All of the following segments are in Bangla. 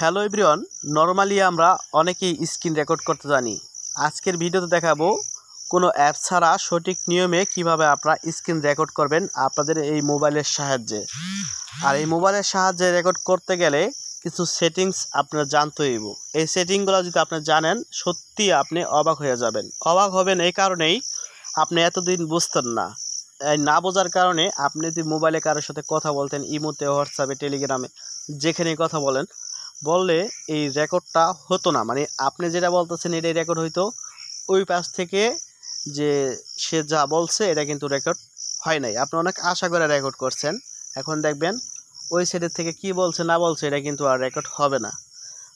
হ্যালো এভরিওয়ান, নরমালি আমরা অনেকেই স্ক্রিন রেকর্ড করতে জানি। আজকের ভিডিওতে দেখাবো কোনো অ্যাপ ছাড়া সঠিক নিয়মে কিভাবে আপনারা স্ক্রিন রেকর্ড করবেন আপনাদের এই মোবাইলের সাহায্যে। আর এই মোবাইলের সাহায্যে রেকর্ড করতে গেলে কিছু সেটিংস আপনারা জানতে হইব। এই সেটিংগুলো যদি আপনি জানেন, সত্যি আপনি অবাক হয়ে যাবেন। অবাক হবেন এই কারণেই, আপনি এতদিন বুঝতেন না। এই না বোঝার কারণে আপনি যদি মোবাইলে কারোর সাথে কথা বলতেন, ইমোতে, হোয়াটসঅ্যাপে, টেলিগ্রামে, যেখানেই কথা বললে এই রেকর্ডটা হতো না। মানে আপনি যেটা বলতেছেন এটাই রেকর্ড হইতো, ওই পাশ থেকে যে সে যা বলছে এটা কিন্তু রেকর্ড হয় নাই। আপনি অনেক আশা করে রেকর্ড করছেন, এখন দেখবেন ওই সাইডের থেকে কি বলছে না বলছে এটা কিন্তু আর রেকর্ড হবে না।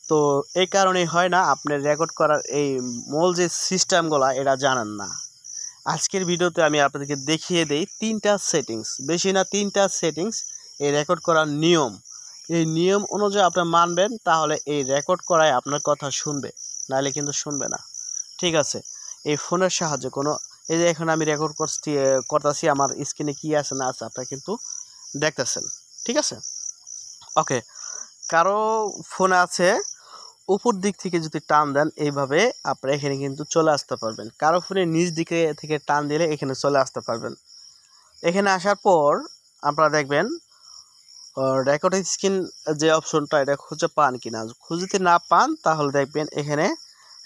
তো এই কারণেই হয় না, আপনি রেকর্ড করার এই মূল যে সিস্টেমগুলো এটা জানেন না। আজকের ভিডিওতে আমি আপনাদেরকে দেখিয়ে দেই তিনটা সেটিংস, বেশি না তিনটা সেটিংস, এই রেকর্ড করার নিয়ম। এই নিয়ম অনুযায়ী আপনি মানবেন, তাহলে এই রেকর্ড করায় আপনার কথা শুনবে, নাহলে কিন্তু শুনবে না। ঠিক আছে, এই ফোনের সাহায্যে এই যে এখন আমি রেকর্ড করতেছি, আমার স্ক্রিনে কি আছে না আছে আপনারা কিন্তু দেখতেছেন। ঠিক আছে, ওকে। কারো ফোনে আছে, উপর দিক থেকে যদি টান দেন এইভাবে আপনারা এখানে কিন্তু চলে আসতে পারবেন। কারো ফোনে নিচ দিকে থেকে টান দিলে এখানে চলে আসতে পারবেন। এখানে আসার পর আপনারা দেখবেন রেকর্ড স্ক্রিন যে অপশনটা, এটা খুঁজে পান কিনা। খুঁজতে না পান তাহলে দেখবেন এখানে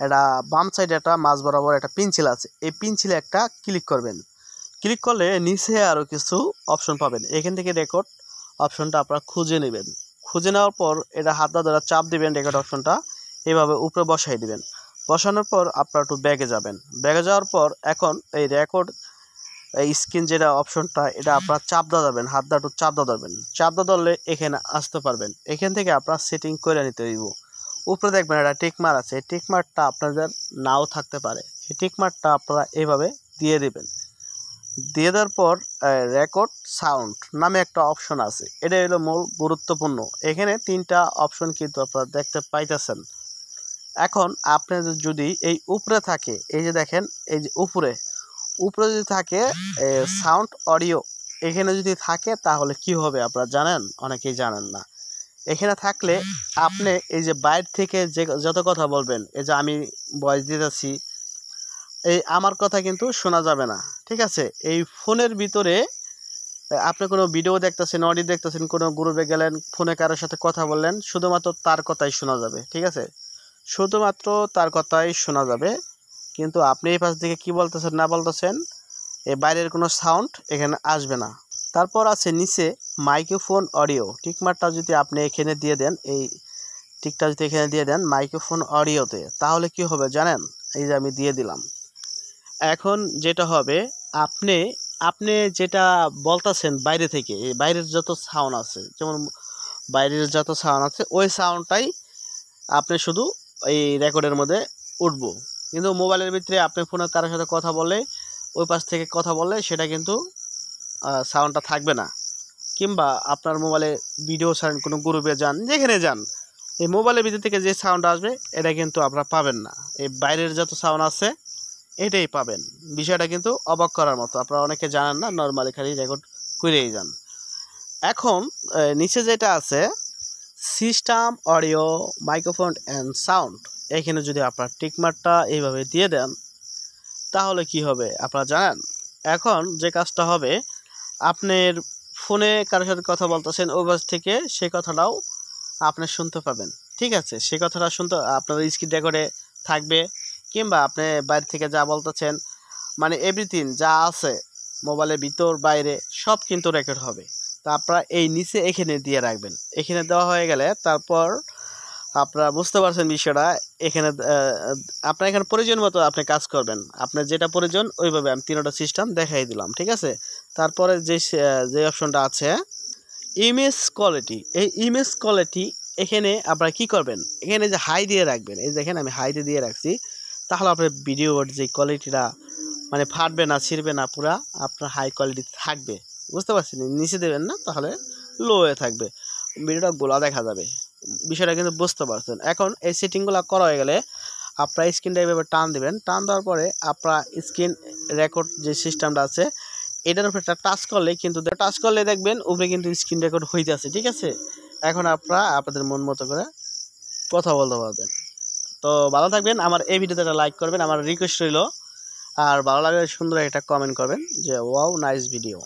একটা বাম সাইডে একটা মাঝ বরাবর একটা পেন্সিল আছে, এই পেন্সিলে একটা ক্লিক করবেন। ক্লিক করলে নিচে আরও কিছু অপশন পাবেন, এখান থেকে রেকর্ড অপশনটা আপনারা খুঁজে নেবেন। খুঁজে নেওয়ার পর এটা হাত দ্বারা চাপ দিবেন, রেকর্ড অপশনটা এভাবে উপরে বসাই দিবেন। বসানোর পর আপনারা একটু ব্যাগে যাবেন। ব্যাগে যাওয়ার পর এখন এই রেকর্ড এই স্ক্রিন যেটা অপশনটা, এটা আপনারা চাপ দেওয়া যাবেন, হাত দ্বারা একটু চাপ দেওয়া ধরবেন। চাপ দেওয়া ধরলে এখানে আসতে পারবেন। এখান থেকে আপনারা সেটিং করে নিতে হইব। উপরে দেখবেন একটা টিকমার্ক আছে, এই টিকমার্কটা আপনাদের নাও থাকতে পারে। এই টিকমার্কটা আপনারা এইভাবে দিয়ে দিবেন। দিয়ে দেওয়ার পর রেকর্ড সাউন্ড নামে একটা অপশন আছে, এটা হলো মূল গুরুত্বপূর্ণ। এখানে তিনটা অপশন কিন্তু আপনারা দেখতে পাইতেছেন। এখন আপনাদের যদি এই উপরে থাকে, এই যে দেখেন, এই যে উপরে যদি থাকে সাউন্ড অডিও, এখানে যদি থাকে তাহলে কি হবে আপনারা জানেন? অনেকেই জানেন না। এখানে থাকলে আপনি এই যে বাইরে থেকে যে যত কথা বলবেন, এই যে আমি ভয়েস দিতেছি, এই আমার কথা কিন্তু শোনা যাবে না। ঠিক আছে, এই ফোনের ভিতরে আপনি কোনো ভিডিও দেখতেছেন, অডিও দেখতেছেন, কোনো গ্রুপে গেলেন, ফোনে কারোর সাথে কথা বললেন, শুধুমাত্র তার কথাই শোনা যাবে। ঠিক আছে, শুধুমাত্র তার কথাই শোনা যাবে। কিন্তু আপনি এই পাশ থেকে কি বলতেছেন না বলতেছেন, এই বাইরের কোনো সাউন্ড এখানে আসবে না। তারপর আছে নিচে মাইক্রোফোন অডিও, টিকমার্কটা যদি আপনি এখানে দিয়ে দেন, এই টিকটা যদি এখানে দিয়ে দেন মাইক্রোফোন অডিওতে, তাহলে কি হবে জানেন? এই যে আমি দিয়ে দিলাম। এখন যেটা হবে, আপনি আপনি যেটা বলতেছেন বাইরে থেকে, এই বাইরের যত সাউন্ড আছে, যেমন বাইরের যত সাউন্ড আছে ওই সাউন্ডটাই আপনি শুধু এই রেকর্ডের মধ্যে উঠবো। কিন্তু মোবাইলের ভিতরে আপনি ফোনে কারোর সাথে কথা বলে, ওই পাশ থেকে কথা বললে সেটা কিন্তু সাউন্ডটা থাকবে না। কিংবা আপনার মোবাইলে ভিডিও ছাড়েন, কোনো গ্রুপে যান, যেখানে যান, এই মোবাইলের ভিতর থেকে যে সাউন্ড আসবে এটা কিন্তু আপনারা পাবেন না। এই বাইরের যত সাউন্ড আছে এটাই পাবেন। বিষয়টা কিন্তু অবাক করার মতো, আপনারা অনেকে জানেন না, নর্মালি খালি রেকর্ড করেই যান। এখন নিচে যেটা আছে system audio microphone and sound, এখানে যদি আপনার টিকমার্কটা এইভাবে দিয়ে দেন তাহলে কি হবে আপনারা জানেন? এখন যে কাজটা হবে, আপনার ফোনে কারোর সাথে কথা বলতেছেন, ওই পাশ থেকে সেই কথাটাও আপনি শুনতে পাবেন। ঠিক আছে, সেই কথাটা শুনতে আপনাদের স্ক্রিন রেকর্ডে থাকবে। কিংবা আপনি বাইরে থেকে যা বলতেছেন, মানে এভরিথিং যা আছে মোবাইলের ভিতর বাইরে সব কিন্তু রেকর্ড হবে। তা আপনারা এই নিচে এখানে দিয়ে রাখবেন। এখানে দেওয়া হয়ে গেলে তারপর আপনারা বুঝতে পারছেন বিষয়টা। এখানে আপনার এখানে প্রয়োজন মতো আপনি কাজ করবেন, আপনার যেটা প্রয়োজন ওইভাবে আমি তিনটা সিস্টেম দেখাই দিলাম। ঠিক আছে, তারপরে যে অপশনটা আছে ইমেজ কোয়ালিটি, এই ইমেজ কোয়ালিটি এখানে আপনারা কি করবেন, এখানে যে হাই দিয়ে রাখবেন। এই দেখেন আমি হাইতে দিয়ে রাখছি, তাহলে আপনার ভিডিওর যে কোয়ালিটিটা মানে ফাটবে না, ছিঁড়বে না, পুরা আপনার হাই কোয়ালিটি থাকবে। বুঝতে পারছেন? নিচে দেবেন না, তাহলে লো হয়ে থাকবে, ভিডিওটা গোলা দেখা যাবে। বিষয়টা কিন্তু বুঝতে পারছেন। এখন এই সেটিংগুলো করা হয়ে গেলে আপনার স্ক্রিনটা এইভাবে টান দেবেন। টান দেওয়ার পরে আপনার স্ক্রিন রেকর্ড যে সিস্টেমটা আছে এটার উপরে একটা টাচ করলে কিন্তু দেখবেন উপরে কিন্তু স্ক্রিন রেকর্ড হইতে আছে। ঠিক আছে, এখন আপনারা আপনাদের মন মতো করে কথা বলতে পারবেন। তো ভালো থাকবেন, আমার এই ভিডিওতে একটা লাইক করবেন, আমার রিকোয়েস্ট রইল। আর ভালো লাগলে সুন্দর একটা কমেন্ট করবেন যে ওয়াও নাইস ভিডিও।